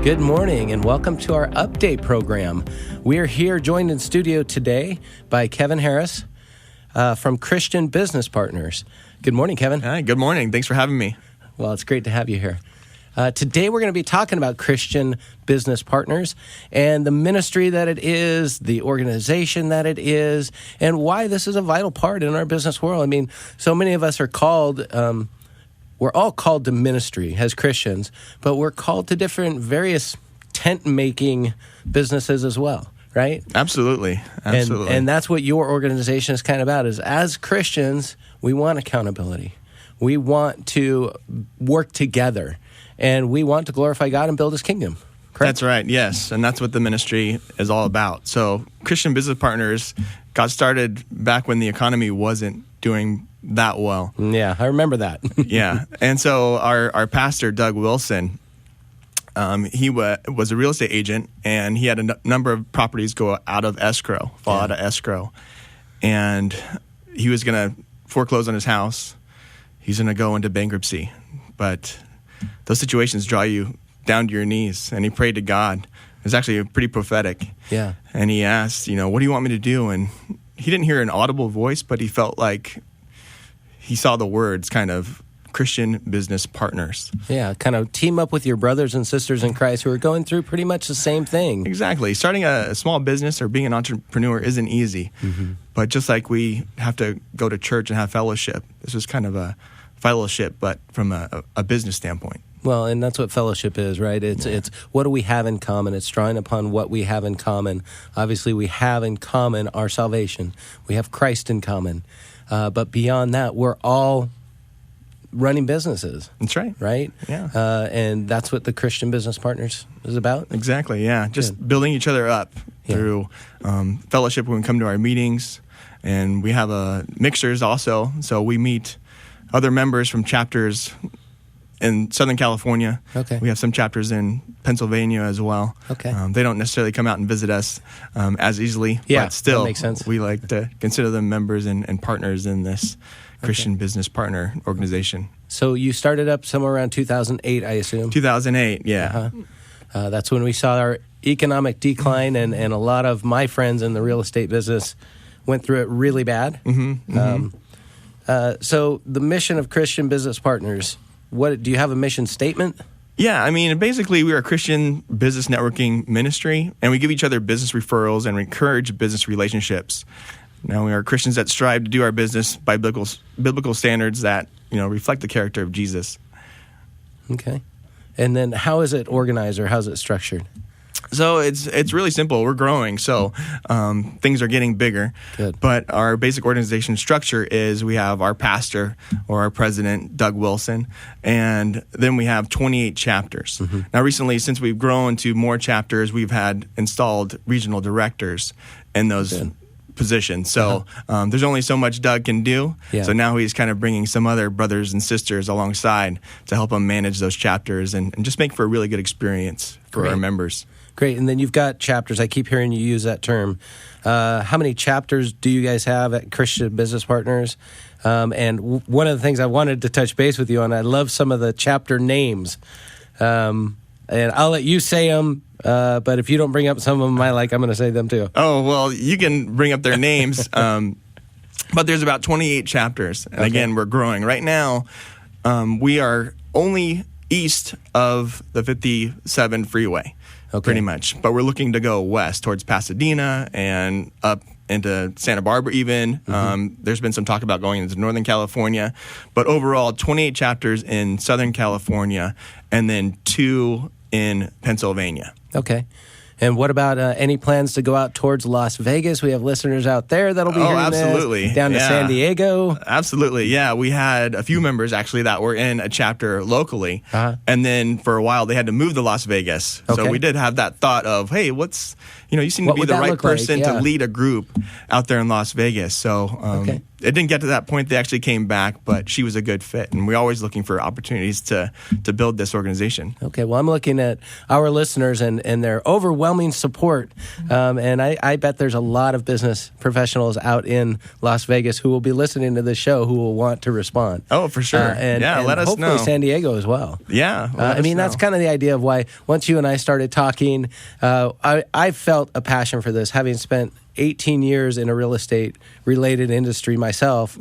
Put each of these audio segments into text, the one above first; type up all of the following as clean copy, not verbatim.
Good morning and welcome to our update program. We are here joined in studio today by Kevin Haras from Christian Business Partners. Good morning, Kevin. Hi, good morning. Thanks for having me. Well, it's great to have you here. Today we're going to be talking about Christian Business Partners and the ministry that it is, the organization that it is, and why this is a vital part in our business world. I mean, so many of us are called, we're all called to ministry as Christians, but we're called to different various tent-making businesses as well, right? Absolutely. And that's what your organization is kind of about, is as Christians, we want accountability. We want to work together. And we want to glorify God and build His kingdom, correct? That's right, yes. And that's what the ministry is all about. So Christian Business Partners got started back when the economy wasn't doing that well. Yeah, I remember that. Yeah. And so our pastor, Doug Wilson, he was a real estate agent, and he had a number of properties go out of escrow, out of escrow. And he was going to foreclose on his house. He's going to go into bankruptcy. But those situations draw you down to your knees, and he prayed to God. It was actually pretty prophetic. Yeah. And he asked, what do you want me to do? And he didn't hear an audible voice, but he felt like he saw the words kind of Christian Business Partners. Yeah, kind of team up with your brothers and sisters in Christ who are going through pretty much the same thing. Exactly. Starting a small business or being an entrepreneur isn't easy. Mm-hmm. But just like we have to go to church and have fellowship, this is kind of a fellowship, but from a business standpoint. Well, and that's what fellowship is, right? It's what do we have in common? It's drawing upon what we have in common. Obviously, we have in common our salvation. We have Christ in common. But beyond that, we're all running businesses. That's right. Right? Yeah. And that's what the Christian Business Partners is about? Exactly, yeah. Just building each other up through fellowship when we come to our meetings. And we have mixers also, so we meet other members from chapters in Southern California. Okay. We have some chapters in Pennsylvania as well. Okay. They don't necessarily come out and visit us as easily, but still, that makes sense. We like to consider them members and partners in this Christian Business Partner organization. So you started up somewhere around 2008, I assume? 2008, yeah. Uh-huh. That's when we saw our economic decline, and a lot of my friends in the real estate business went through it really bad. Mm-hmm, mm-hmm. So the mission of Christian Business Partners, do you have a mission statement? Yeah, I mean, basically we are a Christian business networking ministry, and we give each other business referrals and encourage business relationships. Now, we are Christians that strive to do our business by biblical standards that, reflect the character of Jesus. Okay. And then how is it organized, or how's it structured? So it's really simple. We're growing, so things are getting bigger. Good. But our basic organization structure is we have our pastor or our president, Doug Wilson, and then we have 28 chapters. Mm-hmm. Now, recently, since we've grown to more chapters, we've had installed regional directors in those positions. So there's only so much Doug can do. Yeah. So now he's kind of bringing some other brothers and sisters alongside to help him manage those chapters and just make for a really good experience for our members. Great. And then you've got chapters. I keep hearing you use that term. How many chapters do you guys have at Christian Business Partners? And one of the things I wanted to touch base with you on, I love some of the chapter names. And I'll let you say them, but if you don't bring up some of them I like, I'm going to say them too. Oh, well, you can bring up their names. But there's about 28 chapters. And again, we're growing. Right now, we are only east of the 57 freeway. Pretty much. But we're looking to go west towards Pasadena and up into Santa Barbara even. Mm-hmm. There's been some talk about going into Northern California. But overall, 28 chapters in Southern California and then 2 in Pennsylvania. Okay. And what about any plans to go out towards Las Vegas? We have listeners out there that'll be hearing absolutely. this. Down to San Diego. Absolutely, yeah. We had a few members, actually, that were in a chapter locally. Uh-huh. And then for a while, they had to move to Las Vegas. Okay. So we did have that thought of, hey, you seem to be the right person to lead a group out there in Las Vegas. So, it didn't get to that point. They actually came back, but she was a good fit. And we're always looking for opportunities to build this organization. Okay, well, I'm looking at our listeners and their overwhelming support. And I bet there's a lot of business professionals out in Las Vegas who will be listening to this show who will want to respond. Oh, for sure. And let us know. Hopefully San Diego as well. Yeah. That's kind of the idea of why once you and I started talking, I felt a passion for this, having spent 18 years in a real estate related industry myself.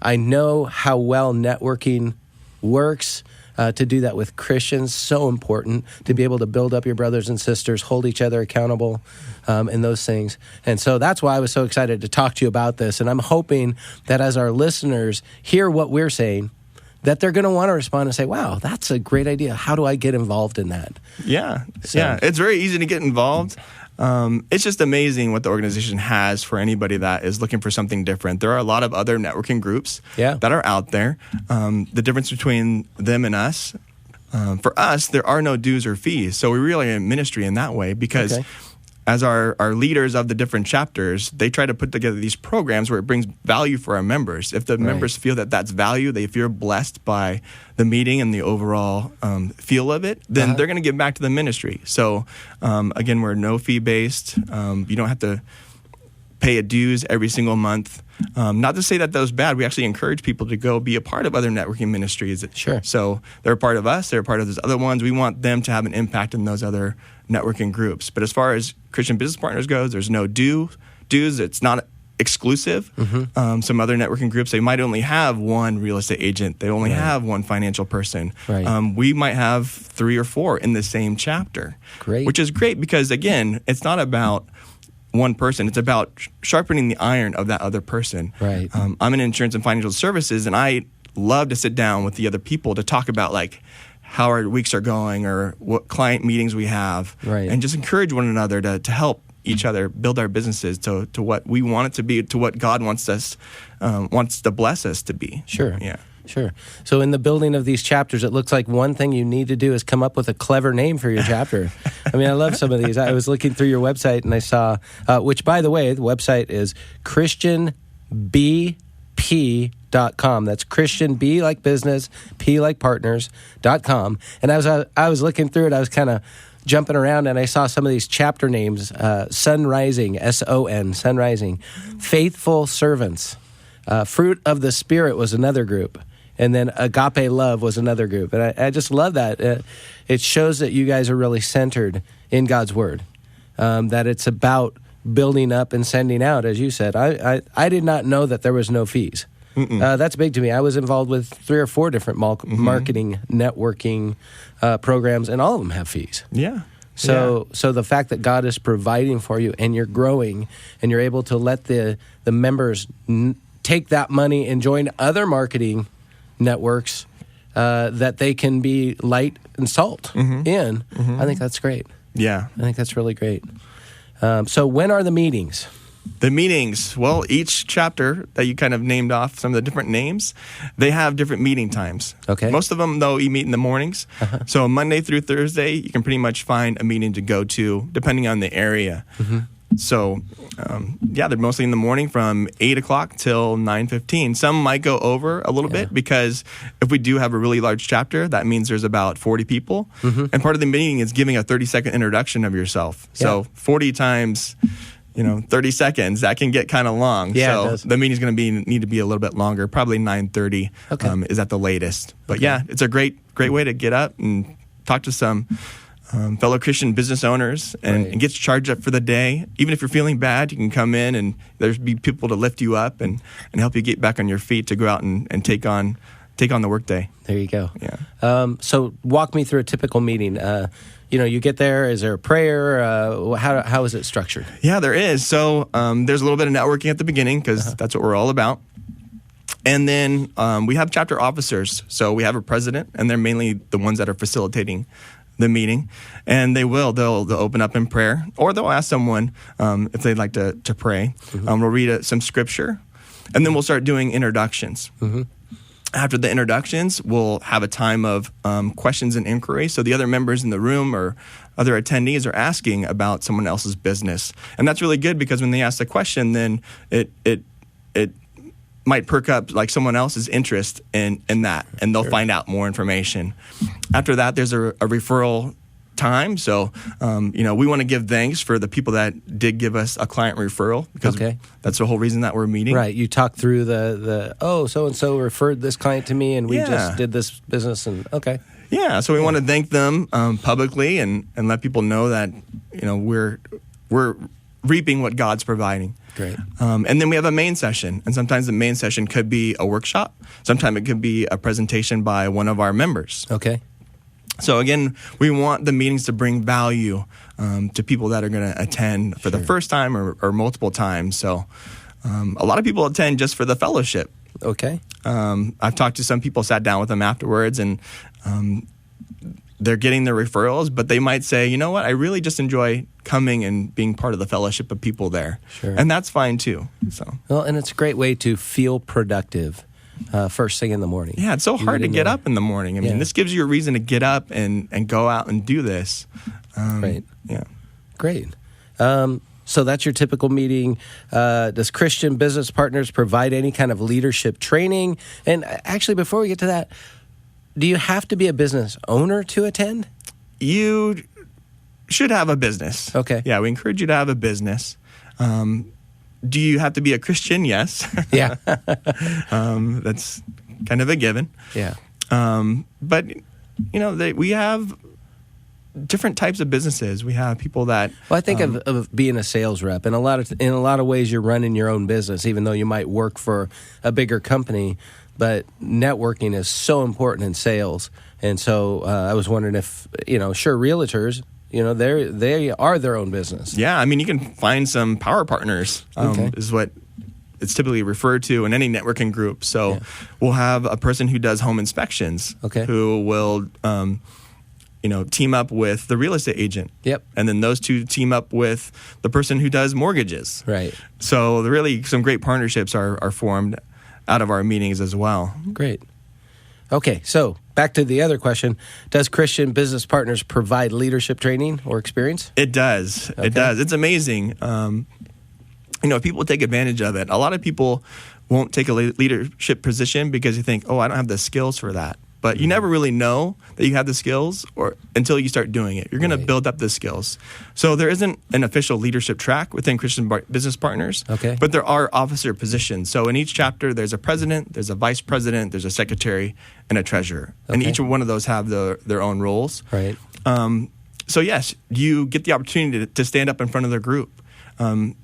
I know how well networking works. To do that with Christians, so important to be able to build up your brothers and sisters, hold each other accountable, and those things. And so that's why I was so excited to talk to you about this. And I'm hoping that as our listeners hear what we're saying, that they're going to want to respond and say, wow, that's a great idea. How do I get involved in that? Yeah. It's very easy to get involved. It's just amazing what the organization has for anybody that is looking for something different. There are a lot of other networking groups that are out there. The difference between them and us, for us, there are no dues or fees. So we really are in ministry in that way because as our leaders of the different chapters, they try to put together these programs where it brings value for our members. If the members feel that that's value, they feel blessed by the meeting and the overall feel of it, then they're going to give back to the ministry. So, again, we're no fee based. You don't have to pay a dues every single month. Not to say that was bad. We actually encourage people to go be a part of other networking ministries. Sure. So they're a part of us. They're a part of those other ones. We want them to have an impact in those other networking groups. But as far as Christian Business Partners goes, there's no dues. It's not exclusive. Some other networking groups, they might only have one real estate agent. They only have one financial person. We might have 3 or 4 in the same chapter. Great. Which is great because, again, it's not about one person. It's about sharpening the iron of that other person. Right. I'm in insurance and financial services, and I love to sit down with the other people to talk about how our weeks are going or what client meetings we have, and just encourage one another to help each other build our businesses to what we want it to be, to what God wants to bless us to be. Sure. Yeah. Sure. So in the building of these chapters, it looks like one thing you need to do is come up with a clever name for your chapter. I mean, I love some of these. I was looking through your website and I saw, which by the way, the website is ChristianBP.com. That's Christian B like business, P like partners.com. And I was looking through it, I was kind of jumping around and I saw some of these chapter names, Sunrising, S-O-N, Sunrising, Faithful Servants, Fruit of the Spirit was another group. And then Agape Love was another group. And I just love that. It shows that you guys are really centered in God's Word, that it's about building up and sending out, as you said. I did not know that there was no fees. That's big to me. I was involved with 3 or 4 different marketing, networking programs, and all of them have fees. Yeah. So the fact that God is providing for you and you're growing and you're able to let the members take that money and join other marketing networks that they can be light and salt in. I think that's great. Yeah. I think that's really great. So when are the meetings? The meetings, well, each chapter that you kind of named off some of the different names, they have different meeting times. Okay. Most of them, though, you meet in the mornings. So Monday through Thursday, you can pretty much find a meeting to go to, depending on the area. So, they're mostly in the morning from 8 o'clock till 9:15. Some might go over a little bit because if we do have a really large chapter, that means there's about 40 people. And part of the meeting is giving a 30-second introduction of yourself. So 40 times 30 seconds, that can get kind of long. Yeah, so it does. the meeting's going to need to be a little bit longer, probably 9:30 is at the latest. But it's a great way to get up and talk to some fellow Christian business owners and get charged up for the day. Even if you're feeling bad, you can come in and there's be people to lift you up and help you get back on your feet to go out and take on the workday. There you go. Yeah. So walk me through a typical meeting. You get there. Is there a prayer? How is it structured? Yeah, there is. So there's a little bit of networking at the beginning because that's what we're all about. And then we have chapter officers. So we have a president, and they're mainly the ones that are facilitating the meeting. And they'll open up in prayer, or they'll ask someone if they'd like to pray. We'll read some scripture, and then we'll start doing introductions. After the introductions, we'll have a time of questions and inquiry. So the other members in the room or other attendees are asking about someone else's business. And that's really good because when they ask the question, then it might perk up like someone else's interest in that, and they'll find out more information. After that, there's a referral time. So, we want to give thanks for the people that did give us a client referral, because that's the whole reason that we're meeting. Right. You talk through so-and-so referred this client to me, and we just did this business, and Yeah, so we want to thank them publicly and let people know that, we're reaping what God's providing. Great. And then we have a main session, and sometimes the main session could be a workshop. Sometimes it could be a presentation by one of our members. Okay. So again, we want the meetings to bring value to people that are going to attend for the first time or multiple times. So a lot of people attend just for the fellowship. Okay. I've talked to some people, sat down with them afterwards, and they're getting their referrals, but they might say, you know what, I really just enjoy coming and being part of the fellowship of people there. Sure. And that's fine too. So. Well, and it's a great way to feel productive first thing in the morning. Yeah, it's so hard to get up in the morning. I mean, this gives you a reason to get up and go out and do this. Right. Yeah. Great. So that's your typical meeting. Does Christian Business Partners provide any kind of leadership training? And actually, before we get to that, do you have to be a business owner to attend? You should have a business. Okay. Yeah, we encourage you to have a business. Do you have to be a Christian? Yes. Yeah. That's kind of a given. Yeah. But, we have different types of businesses. We have people that... Well, I think of being a sales rep. In a lot of ways, you're running your own business, even though you might work for a bigger company. But networking is so important in sales. And so I was wondering if, realtors... they are their own business. Yeah, I mean, you can find some power partners, is what it's typically referred to in any networking group. So we'll have a person who does home inspections, who will, team up with the real estate agent. Yep. And then those two team up with the person who does mortgages. Right. So really some great partnerships are formed out of our meetings as well. Great. Okay, so back to the other question. Does Christian Business Partners provide leadership training or experience? It does. Okay. It does. It's amazing. People take advantage of it. A lot of people won't take a leadership position because you think, I don't have the skills for that. But you never really know that you have the skills until you start doing it. You're going to build up the skills. So there isn't an official leadership track within Christian Business Partners, but there are officer positions. So in each chapter, there's a president, there's a vice president, there's a secretary, and a treasurer. And each one of those have their own roles. Right. So yes, you get the opportunity to stand up in front of the group to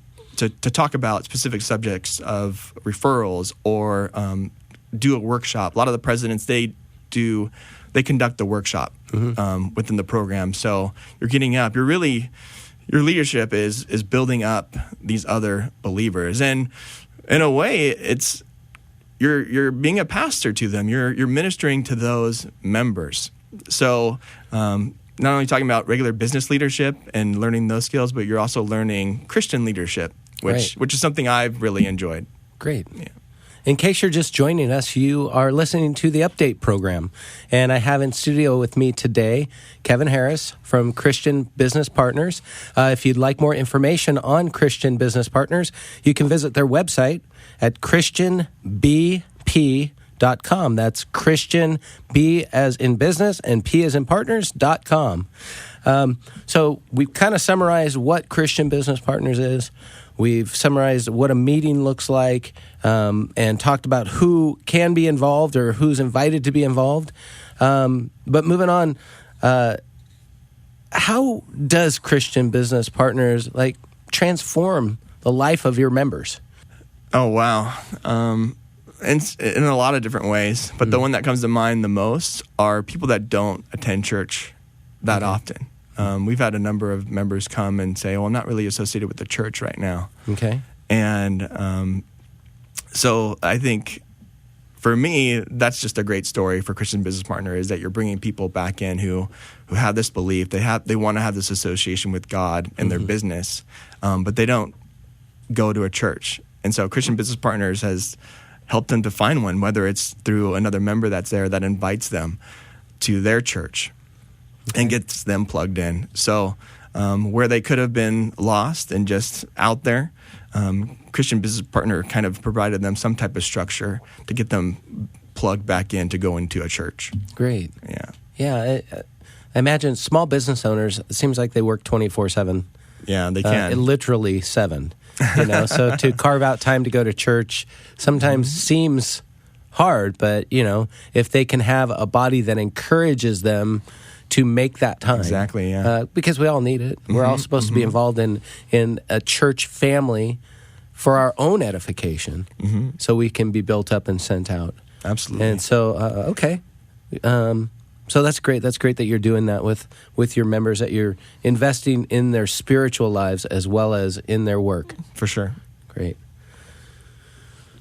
talk about specific subjects of referrals or do a workshop. A lot of the presidents, they conduct the workshop within the program. So you're getting up. Your leadership is building up these other believers, and in a way, it's you're being a pastor to them. You're ministering to those members. So not only talking about regular business leadership and learning those skills, but you're also learning Christian leadership, which is something I've really enjoyed. Great. Yeah. In case you're just joining us, you are listening to the Update program. And I have in studio with me today Kevin Haras from Christian Business Partners. If you'd like more information on Christian Business Partners, you can visit their website at christianbp.com. That's Christian, B as in business, and P as in partners.com. So we've kind of summarized what Christian Business Partners is. We've summarized what a meeting looks like and talked about who can be involved or who's invited to be involved. But moving on, how does Christian Business Partners transform the life of your members? Oh, wow. In a lot of different ways. But the one that comes to mind the most are people that don't attend church that often. We've had a number of members come and say, I'm not really associated with the church right now. Okay. And so I think for me, that's just a great story for Christian Business Partner, is that you're bringing people back in who have this belief. They want to have this association with God in their business, but they don't go to a church. And so Christian Business Partners has helped them to find one, whether it's through another member that's there that invites them to their church and gets them plugged in. So where they could have been lost and just out there. Christian Business Partner kind of provided them some type of structure to get them plugged back in to go into a church. Great. Yeah. Yeah. I imagine small business owners, it seems like they work 24/7. Yeah, they can. Literally 7. So to carve out time to go to church sometimes seems hard, but, if they can have a body that encourages them to make that time. Exactly, yeah. Because we all need it. We're all supposed to be involved in a church family for our own edification so we can be built up and sent out. Absolutely. And so, okay. So that's great. That's great that you're doing that with your members, that you're investing in their spiritual lives as well as in their work. For sure. Great.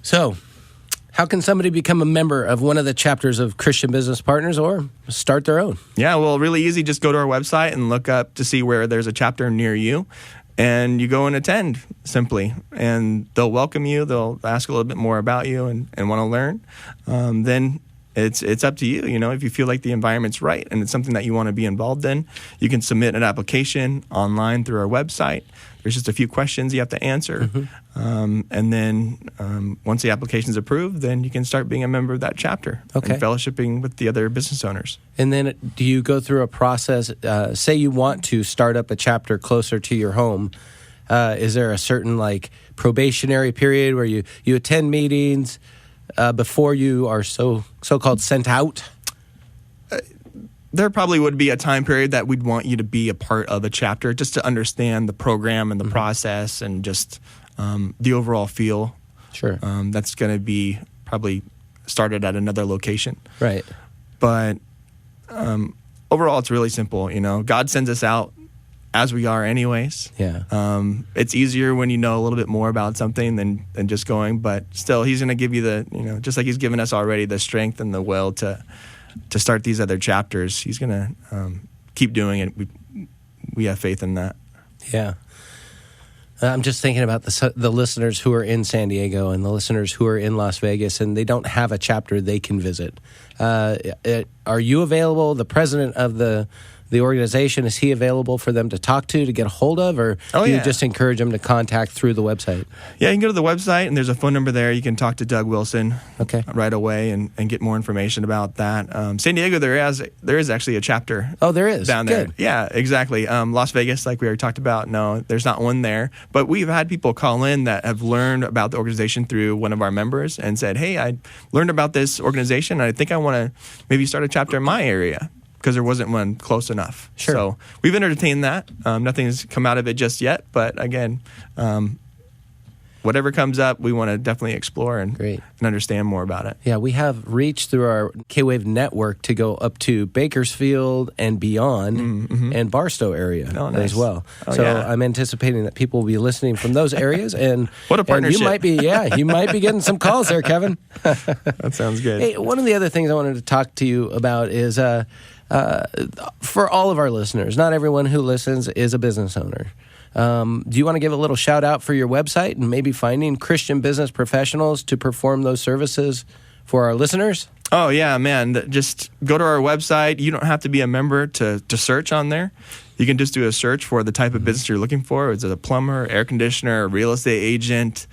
So, how can somebody become a member of one of the chapters of Christian Business Partners or start their own? Yeah, well, really easy. Just go to our website and look up to see where there's a chapter near you. And you go and attend simply. And they'll welcome you. They'll ask a little bit more about you and want to learn. Then it's up to you. If you feel like the environment's right and it's something that you want to be involved in, you can submit an application online through our website. There's just a few questions you have to answer. And then once the application's approved, then you can start being a member of that chapter and fellowshipping with the other business owners. And then do you go through a process, say you want to start up a chapter closer to your home, is there a certain probationary period where you attend meetings before you are so-called sent out? There probably would be a time period that we'd want you to be a part of a chapter just to understand the program and the process and just the overall feel. Sure. That's going to be probably started at another location. Right. But overall, it's really simple. God sends us out as we are anyways. Yeah. It's easier when you know a little bit more about something than just going. But still, he's going to give you the, just like he's given us already, the strength and the will to start these other chapters. He's going to keep doing it. We have faith in that. Yeah. I'm just thinking about the listeners who are in San Diego and the listeners who are in Las Vegas, and they don't have a chapter they can visit. Are you available? The president of the organization, is he available for them to talk to get a hold of, or do you just encourage them to contact through the website? Yeah, you can go to the website, and there's a phone number there. You can talk to Doug Wilson right away and get more information about that. San Diego, there is actually a chapter. Oh, there is? Down there. Good. Yeah, exactly. Las Vegas, like we already talked about, no, there's not one there. But we've had people call in that have learned about the organization through one of our members and said, hey, I learned about this organization, and I think I want to maybe start a chapter in my area, because there wasn't one close enough. Sure. So we've entertained that. Nothing's come out of it just yet, but again, whatever comes up, we want to definitely explore and understand more about it. Yeah, we have reached through our KWVE network to go up to Bakersfield and beyond and Barstow area as well. I'm anticipating that people will be listening from those areas. And what a partnership. And you might be getting some calls there, Kevin. That sounds good. Hey, one of the other things I wanted to talk to you about is for all of our listeners, not everyone who listens is a business owner. Do you want to give a little shout out for your website and maybe finding Christian business professionals to perform those services for our listeners? Oh, yeah, man. Just go to our website. You don't have to be a member to search on there. You can just do a search for the type of business you're looking for. Is it a plumber, air conditioner, a real estate agent,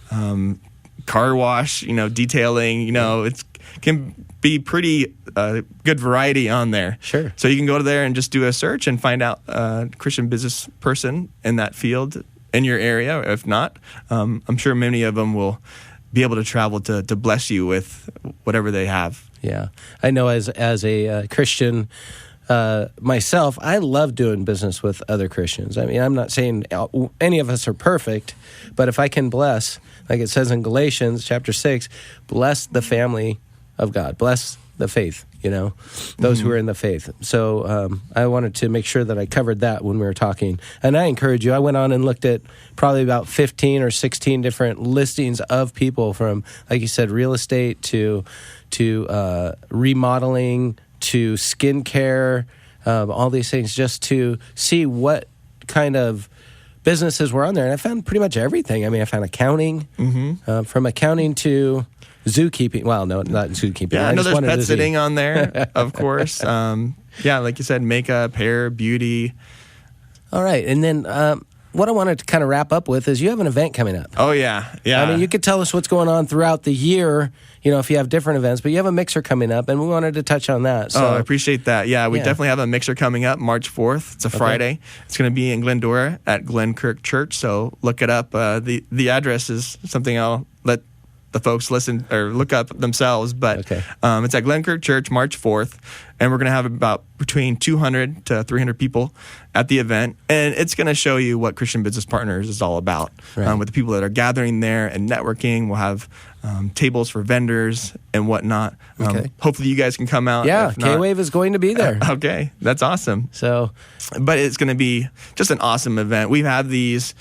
car wash, detailing, it can be pretty good variety on there. Sure. So you can go to there and just do a search and find out a Christian business person in that field in your area. If not, I'm sure many of them will be able to travel to bless you with whatever they have. Yeah. I know as a Christian myself, I love doing business with other Christians. I mean, I'm not saying any of us are perfect, but if I can bless, like it says in Galatians chapter 6, bless the family of God, bless the faith, those who are in the faith. So I wanted to make sure that I covered that when we were talking. And I encourage you, I went on and looked at probably about 15 or 16 different listings of people from, like you said, real estate to remodeling to skincare, all these things, just to see what kind of businesses were on there. And I found pretty much everything. I mean, I found accounting, from accounting to zookeeping. Well, no, not zookeeping. Yeah, I know there's pet sitting on there, of course. Like you said, makeup, hair, beauty. All right. And then what I wanted to kind of wrap up with is you have an event coming up. Oh, yeah. Yeah. I mean, you could tell us what's going on throughout the year, if you have different events, but you have a mixer coming up, and we wanted to touch on that. So, I appreciate that. Yeah, we definitely have a mixer coming up March 4th. It's a Friday. It's going to be in Glendora at Glenkirk Church, so look it up. The address is something I'll let the folks listen or look up themselves, but it's at Glenkirk Church March 4th, and we're going to have about between 200 to 300 people at the event, and it's going to show you what Christian Business Partners is all about. With the people that are gathering there and networking. We'll have tables for vendors and whatnot. Hopefully you guys can come out. Yeah, KWVE is going to be there. Okay, that's awesome. So, but it's going to be just an awesome event. We have these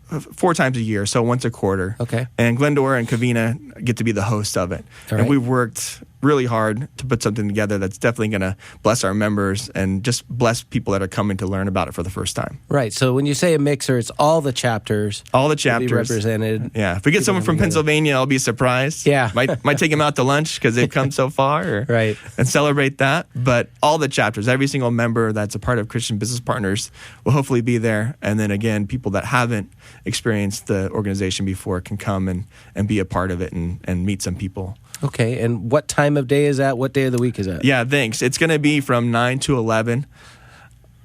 4 times a year, so once a quarter. Okay. And Glendora and Covina get to be the host of it. All and we've worked really hard to put something together that's definitely going to bless our members and just bless people that are coming to learn about it for the first time. Right. So when you say a mixer, it's all the chapters. All the chapters. Represented. Yeah. If we get someone from Pennsylvania, I'll be surprised. Yeah. Might take them out to lunch because they've come so far. And celebrate that. But all the chapters, every single member that's a part of Christian Business Partners will hopefully be there. And then again, people that haven't experienced the organization before can come and be a part of it and meet some people. Okay, and what time of day is that? What day of the week is that? Yeah, thanks. It's going to be from 9 to 11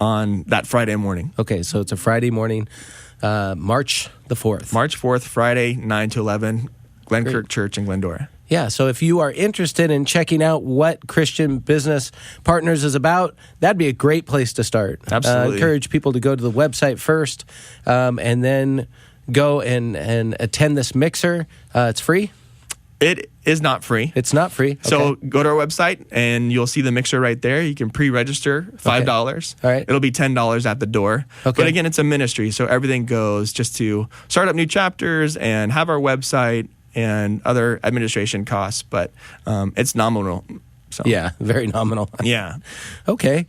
on that Friday morning. Okay, so it's a Friday morning, March the 4th. March 4th, Friday, 9 to 11, Glenkirk Church in Glendora. Yeah, so if you are interested in checking out what Christian Business Partners is about, that'd be a great place to start. Absolutely. Encourage people to go to the website first and then go and attend this mixer. It's free? It is not free. It's not free. Okay. So go to our website and you'll see the mixer right there. You can pre-register $5. All right. It'll be $10 at the door. Okay. But again, it's a ministry, so everything goes just to start up new chapters and have our website and other administration costs. But it's nominal. So. Yeah, very nominal. Yeah. Okay.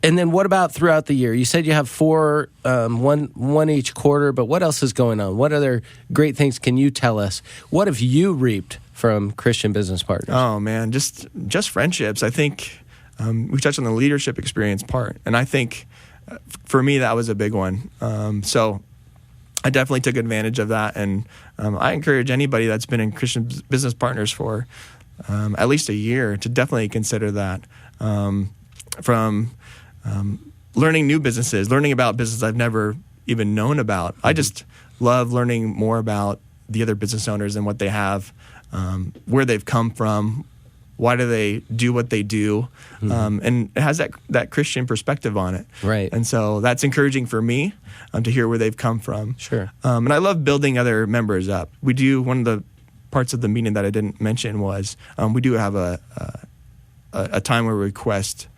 And then what about throughout the year? You said you have 4, one each quarter, but what else is going on? What other great things can you tell us? What have you reaped from Christian Business Partners? Oh, man, just friendships. I think we touched on the leadership experience part, and I think for me that was a big one. So I definitely took advantage of that, and I encourage anybody that's been in Christian Business Partners for at least a year to definitely consider that. From learning new businesses, learning about businesses I've never even known about. I just love learning more about the other business owners and what they have, where they've come from, why do they do what they do, and it has that Christian perspective on it. Right. And so that's encouraging for me to hear where they've come from. Sure. And I love building other members up. We do, one of the parts of the meeting that I didn't mention was we do have a time where we request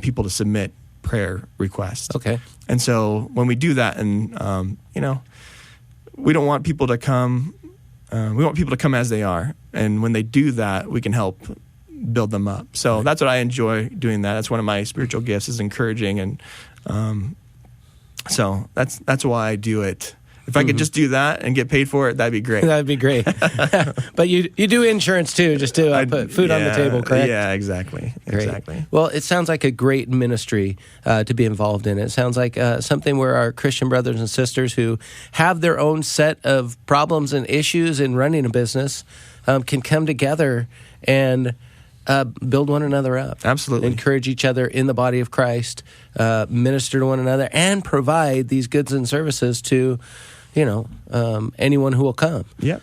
people to submit prayer requests. Okay. And so when we do that, and we don't want people to come. We want people to come as they are, and when they do that, we can help build them up. So that's what I enjoy doing. That's one of my spiritual gifts, is encouraging, and so that's why I do it. If I could just do that and get paid for it, that'd be great. That'd be great. But you do insurance too, just to put food on the table, correct? Yeah, exactly. Great. Exactly. Well, it sounds like a great ministry to be involved in. It sounds like something where our Christian brothers and sisters who have their own set of problems and issues in running a business can come together and build one another up. Absolutely. Encourage each other in the body of Christ, minister to one another, and provide these goods and services to anyone who will come. Yeah.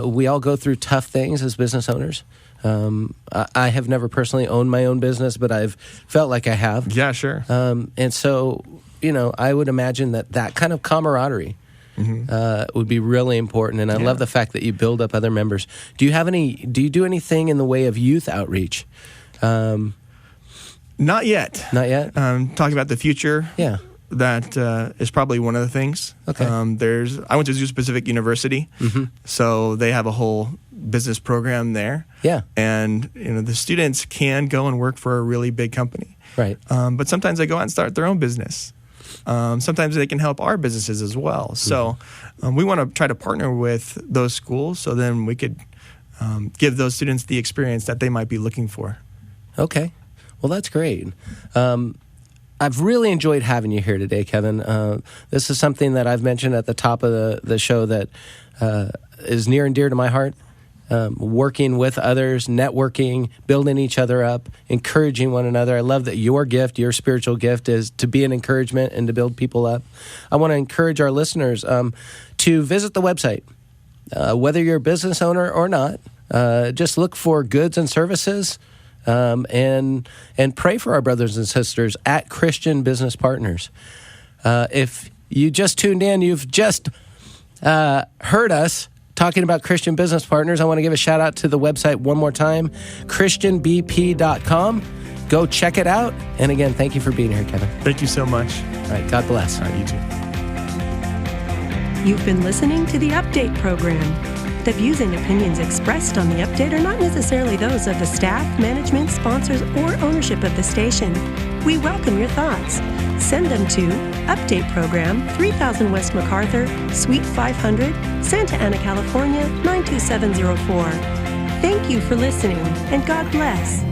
We all go through tough things as business owners. I have never personally owned my own business, but I've felt like I have. Yeah, sure. And so, I would imagine that kind of camaraderie would be really important. And I love the fact that you build up other members. Do you do anything in the way of youth outreach? Not yet. Not yet? Talking about the future. Yeah. That is probably one of the things. Okay. I went to Zoo Pacific University, so they have a whole business program there. Yeah. And the students can go and work for a really big company. Right. But sometimes they go out and start their own business. Sometimes they can help our businesses as well. So we want to try to partner with those schools so then we could give those students the experience that they might be looking for. Okay. Well, that's great. I've really enjoyed having you here today, Kevin. This is something that I've mentioned at the top of the show that is near and dear to my heart. Working with others, networking, building each other up, encouraging one another. I love that your gift, your spiritual gift, is to be an encouragement and to build people up. I want to encourage our listeners to visit the website. Whether you're a business owner or not, just look for goods and services and pray for our brothers and sisters at Christian Business Partners. If you just tuned in, you've just heard us talking about Christian Business Partners. I want to give a shout out to the website one more time, christianbp.com. Go check it out. And again, thank you for being here, Kevin. Thank you so much. All right, God bless. All right, you too. You've been listening to the Update program. The views and opinions expressed on the Update are not necessarily those of the staff, management, sponsors, or ownership of the station. We welcome your thoughts. Send them to Update Program, 3000 West MacArthur, Suite 500, Santa Ana, California, 92704. Thank you for listening, and God bless.